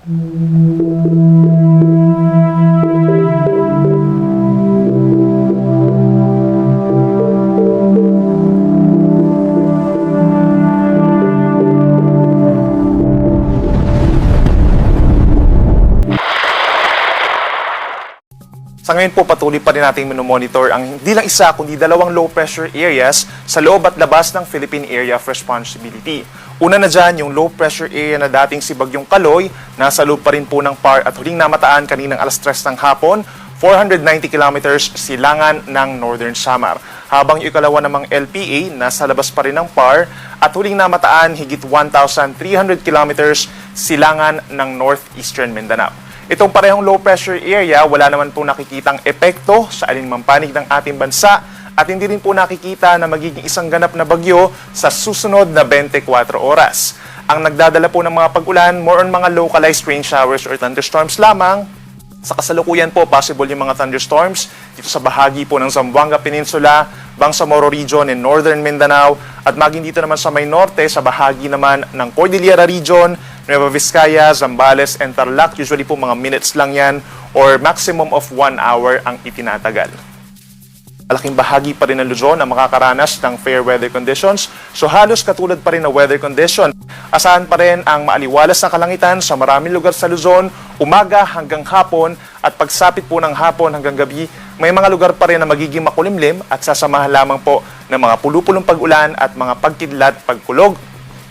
Sa ngayon po, patuloy pa rin natin minomonitor ang hindi lang isa kundi dalawang low pressure areas sa loob at labas ng Philippine Area of Responsibility. Una na dyan, yung low pressure area na dating si Bagyong Kaloy, nasa loob pa rin po ng PAR at huling namataan kaninang alas 3 ng hapon, 490 kilometers silangan ng Northern Samar. Habang yung ikalawa namang LPA, nasa labas pa rin ng PAR at huling namataan higit 1,300 kilometers silangan ng Northeastern Mindanao. Itong parehong low pressure area, wala naman po nakikitang epekto sa alinmang panig ng ating bansa at hindi rin po nakikita na magiging isang ganap na bagyo sa susunod na 24 oras. Ang nagdadala po ng mga pag-ulan, more on mga localized rain showers or thunderstorms lamang. Sa kasalukuyan po, possible yung mga thunderstorms dito sa bahagi po ng Zamboanga Peninsula, Bangsamoro Region in Northern Mindanao, at maging dito naman sa may norte, sa bahagi naman ng Cordillera Region, Nueva Vizcaya, Zambales, and Tarlac. Usually po mga minutes lang yan or maximum of 1 hour ang itinatagal. Malaking bahagi pa rin ng Luzon ang makakaranas ng fair weather conditions. So halos katulad pa rin ng weather condition. Asahan pa rin ang maaliwalas na kalangitan sa maraming lugar sa Luzon, umaga hanggang hapon, at pagsapit po ng hapon hanggang gabi, may mga lugar pa rin na magiging makulimlim at sasamahan lamang po ng mga pulupulong pag-ulan at mga pagkidlat, pagkulog.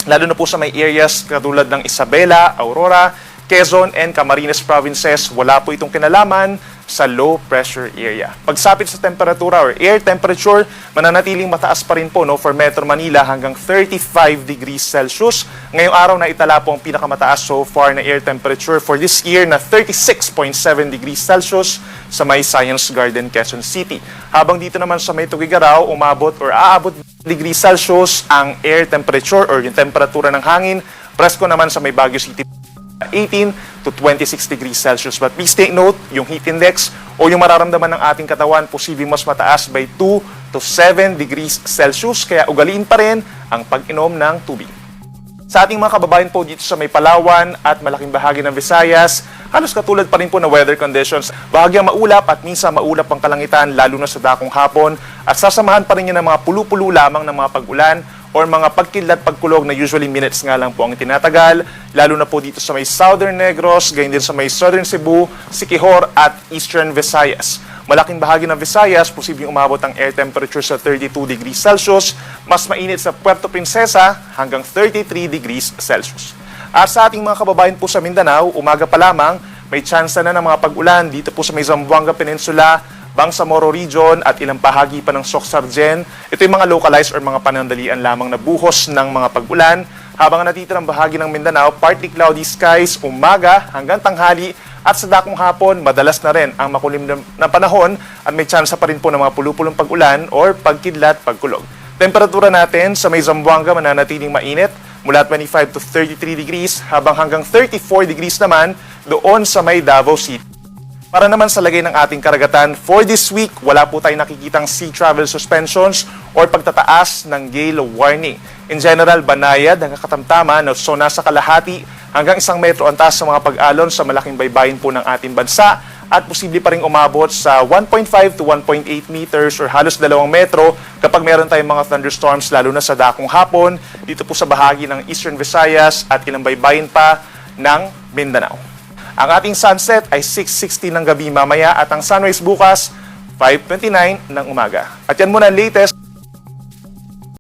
Lalo na po sa may areas katulad ng Isabela, Aurora, Quezon, and Camarines provinces, wala po itong kinalaman sa low pressure area. Pagsapit sa temperatura or air temperature, mananatiling mataas pa rin po for Metro Manila hanggang 35 degrees Celsius. Ngayong araw na itala po ang pinakamataas so far na air temperature for this year na 36.7 degrees Celsius sa may Science Garden, Quezon City. Habang dito naman sa may Tugigaraw, umabot or aabot degrees Celsius ang air temperature or yung temperatura ng hangin. Presko naman sa may Baguio City, 18 to 26 degrees Celsius. But please take note, yung heat index o yung mararamdaman ng ating katawan, posibleng mas mataas by 2 to 7 degrees Celsius. Kaya ugaliin pa rin ang pag-inom ng tubig. Sa ating mga kababayan po dito sa may Palawan at malaking bahagi ng Visayas, halos katulad pa rin po na weather conditions. Bahagyang maulap at minsan maulap ang kalangitan lalo na sa dakong hapon at sasamahan pa rin yan ng mga pulu-pulo lamang ng mga pag-ulan or mga pagkidlat pagkulog na usually minutes nga lang po ang tinatagal, lalo na po dito sa may Southern Negros, gayon din sa may Southern Cebu, Siquijor at Eastern Visayas. Malaking bahagi ng Visayas, posibleng umabot ang air temperature sa 32 degrees Celsius, mas mainit sa Puerto Princesa hanggang 33 degrees Celsius. At sa ating mga kababayan po sa Mindanao, umaga pa lamang, may tsansa na ng mga pag-ulan dito po sa may Zamboanga Peninsula, Bangsamoro Region at ilang bahagi pa ng Soc-Sargen. Ito yung mga localized or mga panandalian lamang na buhos ng mga pag-ulan. Habang natitirang bahagi ng Mindanao, partly cloudy skies, umaga hanggang tanghali at sa dakong hapon, madalas na rin ang makulim na panahon at may tsansa pa rin po ng mga pulupulong pag-ulan or pagkidlat, pagkulog. Temperatura natin sa may Zamboanga mananatiling mainit mula 25 to 33 degrees habang hanggang 34 degrees naman doon sa may Davao City. Para naman sa lagay ng ating karagatan, for this week, wala po tayong nakikitang sea travel suspensions or pagtataas ng gale warning. In general, banayad, nagkakatamtama, so nasa kalahati hanggang 1 metro ang taas sa mga pag-alon sa malaking baybayin po ng ating bansa at posible pa rin umabot sa 1.5 to 1.8 meters or halos 2 metro kapag meron tayong mga thunderstorms lalo na sa dakong hapon dito po sa bahagi ng Eastern Visayas at ilang baybayin pa ng Mindanao. Ang ating sunset ay 6:60 ng gabi mamaya at ang sunrise bukas 5:29 ng umaga. At yan muna ang latest